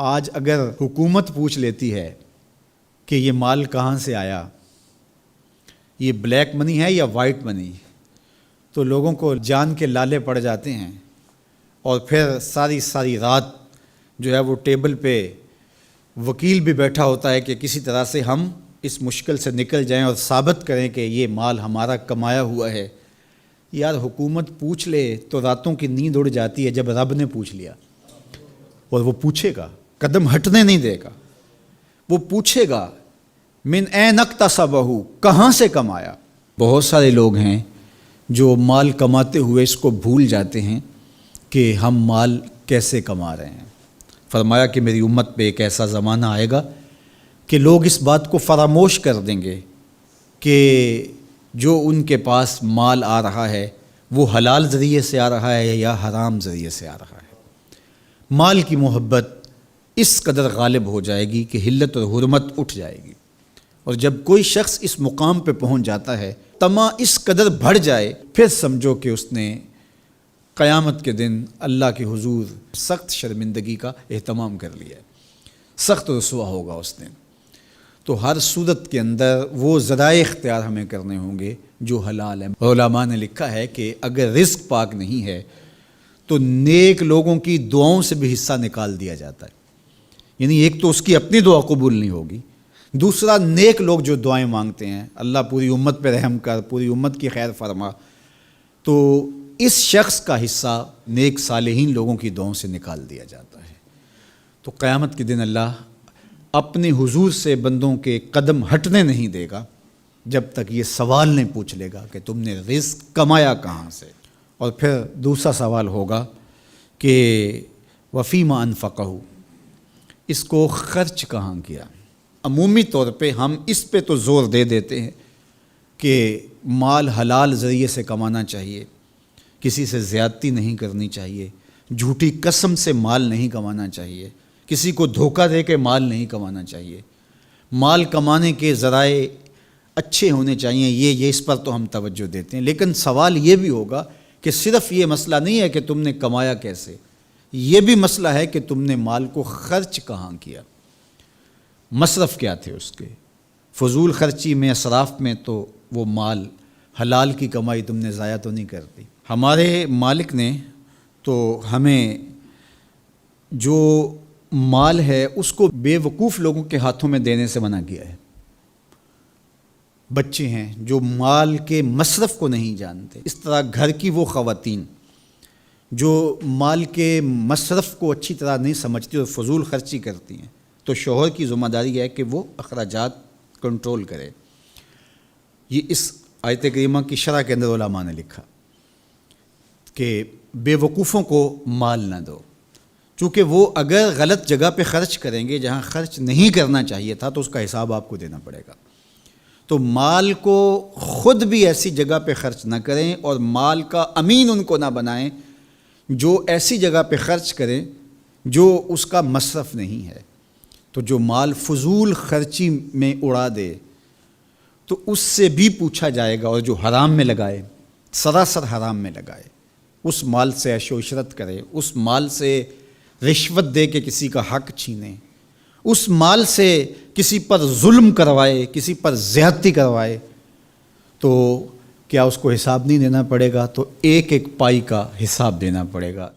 آج اگر حکومت پوچھ لیتی ہے کہ یہ مال کہاں سے آیا، یہ بلیک منی ہے یا وائٹ منی، تو لوگوں کو جان کے لالے پڑ جاتے ہیں، اور پھر ساری رات جو ہے وہ ٹیبل پہ وکیل بھی بیٹھا ہوتا ہے کہ کسی طرح سے ہم اس مشکل سے نکل جائیں اور ثابت کریں کہ یہ مال ہمارا کمایا ہوا ہے۔ یار حکومت پوچھ لے تو راتوں کی نیند اڑ جاتی ہے، جب رب نے پوچھ لیا، اور وہ پوچھے گا، قدم ہٹنے نہیں دے گا، وہ پوچھے گا من این اکتسبہ، کہاں سے کمایا۔ بہت سارے لوگ ہیں جو مال کماتے ہوئے اس کو بھول جاتے ہیں کہ ہم مال کیسے کما رہے ہیں۔ فرمایا کہ میری امت پہ ایک ایسا زمانہ آئے گا کہ لوگ اس بات کو فراموش کر دیں گے کہ جو ان کے پاس مال آ رہا ہے وہ حلال ذریعے سے آ رہا ہے یا حرام ذریعے سے آ رہا ہے۔ مال کی محبت اس قدر غالب ہو جائے گی کہ حلت اور حرمت اٹھ جائے گی، اور جب کوئی شخص اس مقام پہ پہنچ جاتا ہے، طمع اس قدر بڑھ جائے، پھر سمجھو کہ اس نے قیامت کے دن اللہ کے حضور سخت شرمندگی کا اہتمام کر لیا ہے، سخت رسوا ہوگا اس دن۔ تو ہر صورت کے اندر وہ ذرائع اختیار ہمیں کرنے ہوں گے جو حلال ہیں۔ علماء نے لکھا ہے کہ اگر رزق پاک نہیں ہے تو نیک لوگوں کی دعاؤں سے بھی حصہ نکال دیا جاتا ہے، یعنی ایک تو اس کی اپنی دعا قبول نہیں ہوگی، دوسرا نیک لوگ جو دعائیں مانگتے ہیں، اللہ پوری امت پہ رحم کر، پوری امت کی خیر فرما، تو اس شخص کا حصہ نیک صالحین لوگوں کی دعاؤں سے نکال دیا جاتا ہے۔ تو قیامت کے دن اللہ اپنے حضور سے بندوں کے قدم ہٹنے نہیں دے گا جب تک یہ سوال نہیں پوچھ لے گا کہ تم نے رزق کمایا کہاں سے۔ اور پھر دوسرا سوال ہوگا کہ وفیما انفقہ، اس کو خرچ کہاں کیا۔ عمومی طور پہ ہم اس پہ تو زور دے دیتے ہیں کہ مال حلال ذریعے سے کمانا چاہیے، کسی سے زیادتی نہیں کرنی چاہیے، جھوٹی قسم سے مال نہیں کمانا چاہیے، کسی کو دھوکہ دے کے مال نہیں کمانا چاہیے، مال کمانے کے ذرائع اچھے ہونے چاہیے، یہ اس پر تو ہم توجہ دیتے ہیں۔ لیکن سوال یہ بھی ہوگا کہ صرف یہ مسئلہ نہیں ہے کہ تم نے کمایا کیسے، یہ بھی مسئلہ ہے کہ تم نے مال کو خرچ کہاں کیا، مصرف کیا تھے اس کے۔ فضول خرچی میں، اسراف میں تو وہ مال حلال کی کمائی تم نے ضائع تو نہیں کر دی۔ ہمارے مالک نے تو ہمیں جو مال ہے اس کو بے وقوف لوگوں کے ہاتھوں میں دینے سے منع کیا ہے۔ بچے ہیں جو مال کے مصرف کو نہیں جانتے، اس طرح گھر کی وہ خواتین جو مال کے مصرف کو اچھی طرح نہیں سمجھتی اور فضول خرچی کرتی ہیں، تو شوہر کی ذمہ داری ہے کہ وہ اخراجات کنٹرول کرے۔ یہ اس آیت کریمہ کی شرح کے اندر علماء نے لکھا کہ بے وقوفوں کو مال نہ دو، چونکہ وہ اگر غلط جگہ پہ خرچ کریں گے جہاں خرچ نہیں کرنا چاہیے تھا تو اس کا حساب آپ کو دینا پڑے گا۔ تو مال کو خود بھی ایسی جگہ پہ خرچ نہ کریں، اور مال کا امین ان کو نہ بنائیں جو ایسی جگہ پہ خرچ کریں جو اس کا مصرف نہیں ہے۔ تو جو مال فضول خرچی میں اڑا دے تو اس سے بھی پوچھا جائے گا، اور جو حرام میں لگائے، سراسر حرام میں لگائے، اس مال سے عیش و عشرت کرے، اس مال سے رشوت دے کے کسی کا حق چھینے، اس مال سے کسی پر ظلم کروائے، کسی پر زیادتی کروائے، تو کیا اس کو حساب نہیں دینا پڑے گا؟ تو ایک ایک پائی کا حساب دینا پڑے گا۔